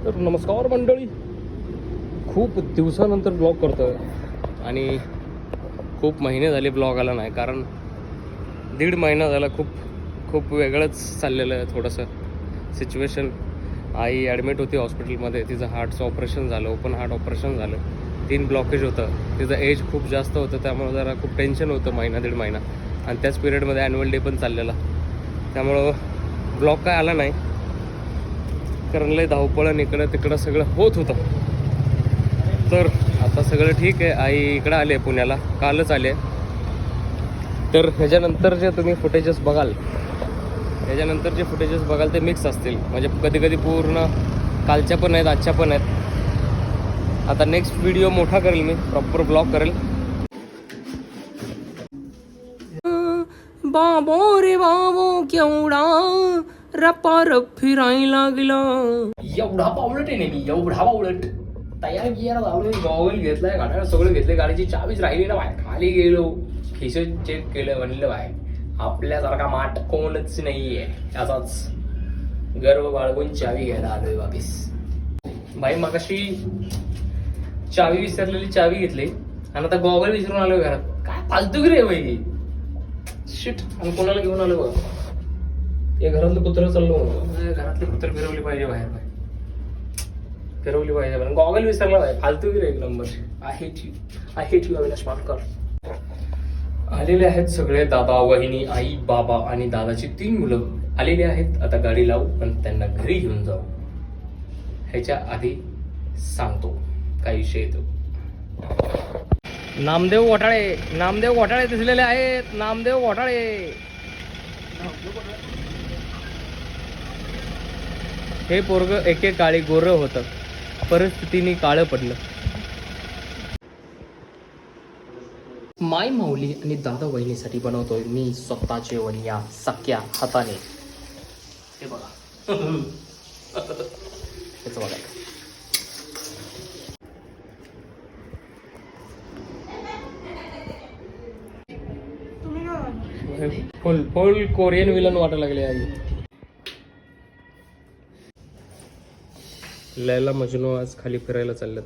तर नमस्कार मंडळी, खूप दिवसानंतर ब्लॉग करतोय आणि खूप महिने झाले ब्लॉग आला नाही, कारण 1.5 महिना झाला खूप वेगळंच चाललेलं आहे थोडंसं सिच्युएशन. आई ॲडमिट होती हॉस्पिटलमध्ये, तिचं हार्टचं ऑपरेशन झालं, ओपन हार्ट ऑपरेशन झालं, 3 ब्लॉकेज होतं, तिचं एज खूप जास्त होतं, त्यामुळं जरा खूप टेन्शन होतं 1.5 महिना. आणि त्याच पिरियडमध्ये ॲन्युअल डे पण चाललेला, त्यामुळं ब्लॉग काय आला नाही, कारण लय धावपळण इकडं तिकडं सगळं होत होतं. तर आता सगळं ठीक आहे. आई इकडं आले पुण्याला, कालच आले. तर ह्याच्यानंतर जे तुम्ही फुटेजेस बघाल ते मिक्स असतील, म्हणजे कधी कधी पूर्ण कालच्या पण आहेत, आजच्या पण आहेत. आता नेक्स्ट व्हिडिओ मोठा करेल मी, प्रॉपर ब्लॉग करेल. बाबो रे बाबो केवढा रपारप फिरायला लागला, एवढा पावलट आहे मी, एवढा पावलट. तयार गियार झालोय, गॉगल घेतलाय, गाड्या सगळं घेतलंय, गाडीची चावीच राहिली ना बाहेर. खाली गेलो, खिसे चेक केलं, म्हणलं बाहेर आपल्यासारखा माठ कोणच नाहीये. असाच गर्व बाळगून चावी घ्यायला आलोय वापिस. भाई मगाशी चावी विसरलेली चावी घेतली आणि आता गॉगल विसरून आलोय घरात. काय फालतूगिरी आहे बाई, शिट. आणि कोणाला घेऊन आलो बघा, हे घरातलं कुत्रं चाललो, घरातले कुत्र फिरवली पाहिजे बाहेर, फिरवली पाहिजे. गॉगल विसरला पाहिजे, फालतूगिरी एक number. I hate you Avinash Mankar. आलेले आहेत सगळे, दादा, वहिनी, आई, बाबा आणि दादाची 3 मुलं आलेली आहेत. आता गाडी लावू पण त्यांना घरी घेऊन जाऊ. ह्याच्या आधी सांगतो काय विषय येतो. नामदेव घोटाळे दिसलेले आहेत. नामदेव घोटाळे, हे पोरग एके काळी गोरं होतं, परिस्थितीने काळं पडलं. माय माऊली आणि दादा वहिनीसाठी बनवतोय मी स्वतः जेवण या सख्या हाताने. हे बघा, हेच बघा. फुल कोरियन विलन वाटायला लागले आई. लैला मजनू आज खाली फिरायला चाललेत.